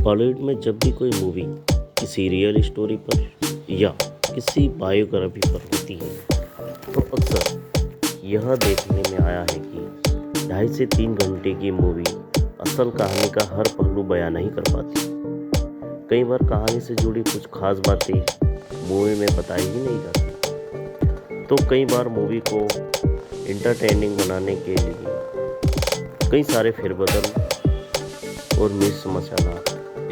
बॉलीवुड में जब भी कोई मूवी किसी रियल स्टोरी पर या किसी बायोग्राफी पर होती है तो अक्सर यह देखने में आया है कि 2.5 से 3 घंटे की मूवी असल कहानी का हर पहलू बयान नहीं कर पाती। कई बार कहानी से जुड़ी कुछ खास बातें मूवी में बताई ही नहीं जाती, तो कई बार मूवी को इंटरटेनिंग बनाने के लिए कई सारे फेरबदल और मिर्च मसाला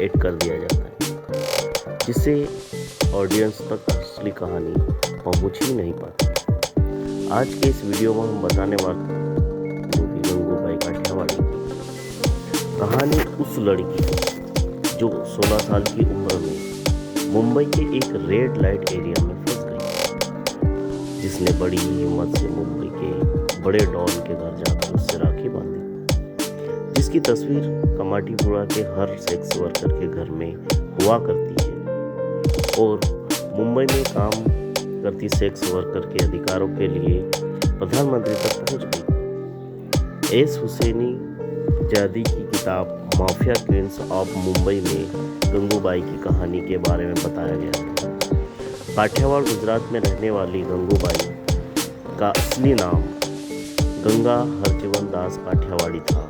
ऐड कर दिया जाता है, जिससे ऑडियंस तक असली कहानी पहुंच ही नहीं पाती। आज के इस वीडियो में हम बताने वाले मूवी गंगूबाई काठियावाड़ी की कहानी उस लड़की जो 16 साल की उम्र में मुंबई के एक रेड लाइट एरिया में फंस गई, जिसने बड़ी हिम्मत से मुंबई के बड़े डॉन के घर जाकर उससे राखी बांधी, जिसकी तस्वीर कमाटीपुरा के हर सेक्स वर्कर के घर में हुआ करती है और मुंबई में काम करती सेक्स वर्कर के अधिकारों के लिए प्रधानमंत्री तक पहुंच गई। एस हुसैनी जादी की किताब माफिया क्वींस ऑफ मुंबई में गंगूबाई की कहानी के बारे में बताया गया है। काठियावाड़ गुजरात में रहने वाली गंगूबाई का असली नाम गंगा हरजीवन दास काठियावाड़ी था।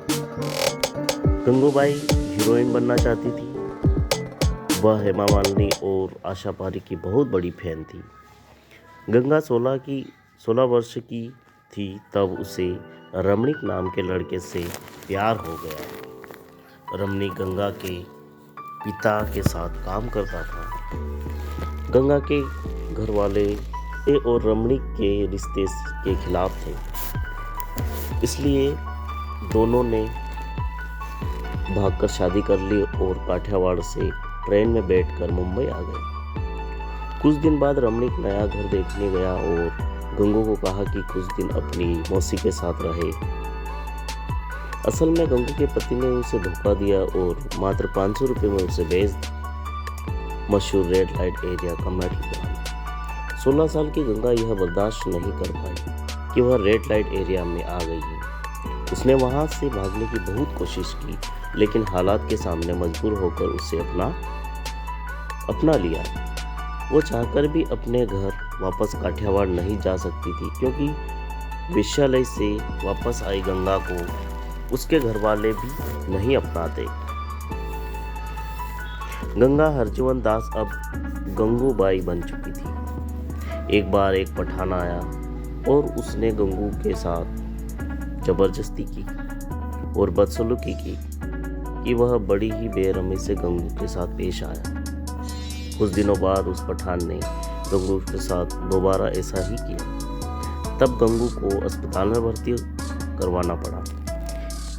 गंगूबाई हीरोइन बनना चाहती थी। वह हेमा मालिनी और आशा पारेख की बहुत बड़ी फैन थी। गंगा 16 वर्ष की थी तब उसे रमणीक नाम के लड़के से प्यार हो गया। रमणीक गंगा के पिता के साथ काम करता था। गंगा के घर वाले और रमणीक के रिश्ते के खिलाफ थे, इसलिए दोनों ने भागकर शादी कर ली और काठियावाड़ से ट्रेन में बैठकर मुंबई आ गए। कुछ दिन बाद रमणीक नया घर देखने गया और गंगू को कहा कि कुछ दिन अपनी मौसी के साथ रहे। असल में गंगू के पति ने उसे धोखा दिया और मात्र 500 रुपये में उसे भेज दिया मशहूर रेड लाइट एरिया कमाटीपुरा में। 16 साल की गंगा यह बर्दाश्त नहीं कर पाई कि वह रेड लाइट एरिया में आ गई है। उसने वहां से भागने की बहुत कोशिश की, लेकिन हालात के सामने मजबूर होकर उसे अपना लिया। वो चाहकर भी अपने घर वापस काठियावाड़ नहीं जा सकती थी, क्योंकि वेश्यालय से वापस आई गंगा को उसके घर वाले भी नहीं अपनाते। गंगा हरजीवन दास अब गंगूबाई बन चुकी थी। एक बार एक पठान आया और उसने गंगू के साथ जबरदस्ती की और बदसलूकी की कि वह बड़ी ही बेरहमी से गंगू के साथ पेश आया। कुछ दिनों बाद उस पठान ने गंगू के साथ दोबारा ऐसा ही किया। तब गंगू को अस्पताल में भर्ती करवाना पड़ा।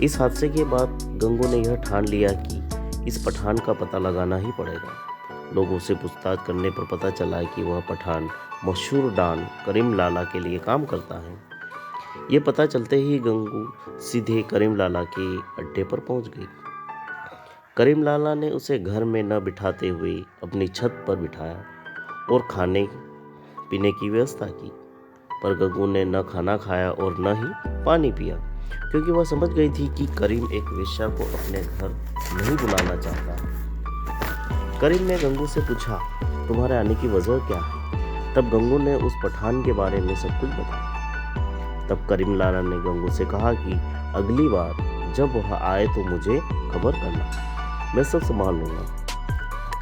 इस हादसे के बाद गंगू ने यह ठान लिया कि इस पठान का पता लगाना ही पड़ेगा। लोगों से पूछताछ करने पर पता चला कि वह पठान मशहूर डॉन करीम लाला के लिए काम करता है। ये पता चलते ही गंगू सीधे करीम लाला के अड्डे पर पहुंच गई। करीम लाला ने उसे घर में न बिठाते हुए अपनी छत पर बिठाया और खाने पीने की व्यवस्था की, पर गंगू ने न खाना खाया और न ही पानी पिया, क्योंकि वह समझ गई थी कि करीम एक वेश्या को अपने घर नहीं बुलाना चाहता। करीम ने गंगू से पूछा, तुम्हारे आने की वजह क्या है? तब गंगू ने उस पठान के बारे में सब कुछ बताया। तब करीम लाला ने गंगू से कहा कि अगली बार जब वह आए तो मुझे खबर करना, मैं सब संभाल लूंगा।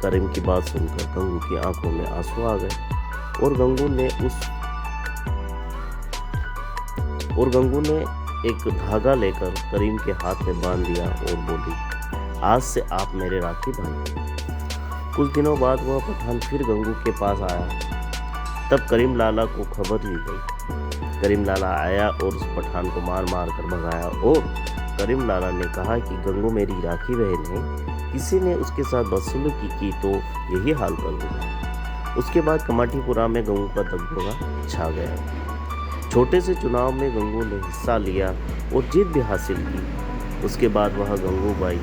करीम की बात सुनकर गंगू की आंखों में आंसू आ गए और गंगू ने एक धागा लेकर करीम के हाथ में बांध दिया और बोली, आज से आप मेरे राखी बांधिए। कुछ दिनों बाद वह पठान फिर गंगू के पास आया। तब करीम लाला को खबर दी गई। करीम लाला आया और उस पठान को मार मार कर भगाया और करीम लाला ने कहा कि गंगू मेरी राखी बहन है, किसी ने उसके साथ बदसलूकी की तो यही हाल कर दूंगा। उसके बाद कमाटीपुरा में गंगू का दबदबा छा गया। छोटे से चुनाव में गंगू ने हिस्सा लिया और जीत भी हासिल की। उसके बाद वह गंगूबाई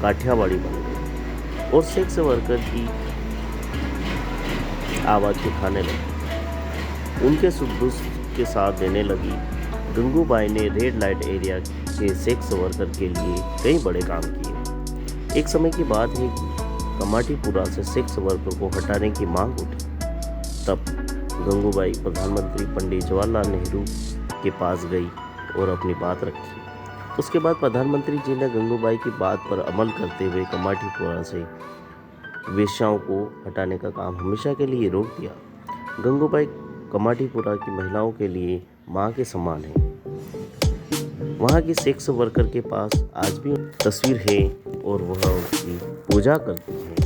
काठियावाड़ी बन गई और सेक्स वर्कर की आवाज़ उठाने लगी, उनके सुख दुख के साथ देने लगी। गंगूबाई ने रेड लाइट एरिया के सेक्स वर्कर के लिए कई बड़े काम किए। एक समय की बात है कि कमाटीपुरा से सेक्स वर्कर को हटाने की मांग उठी। तब गंगूबाई प्रधानमंत्री पंडित जवाहरलाल नेहरू के पास गई और अपनी बात रखी। उसके बाद प्रधानमंत्री जी ने गंगूबाई की बात पर अमल करते हुए कमाटीपुरा से वेश्याओं को हटाने का काम हमेशा के लिए रोक दिया। गंगूबाई कमाटीपुरा की महिलाओं के लिए माँ के समान है। वहाँ की सेक्स वर्कर के पास आज भी तस्वीर है और वह उसकी पूजा करती है।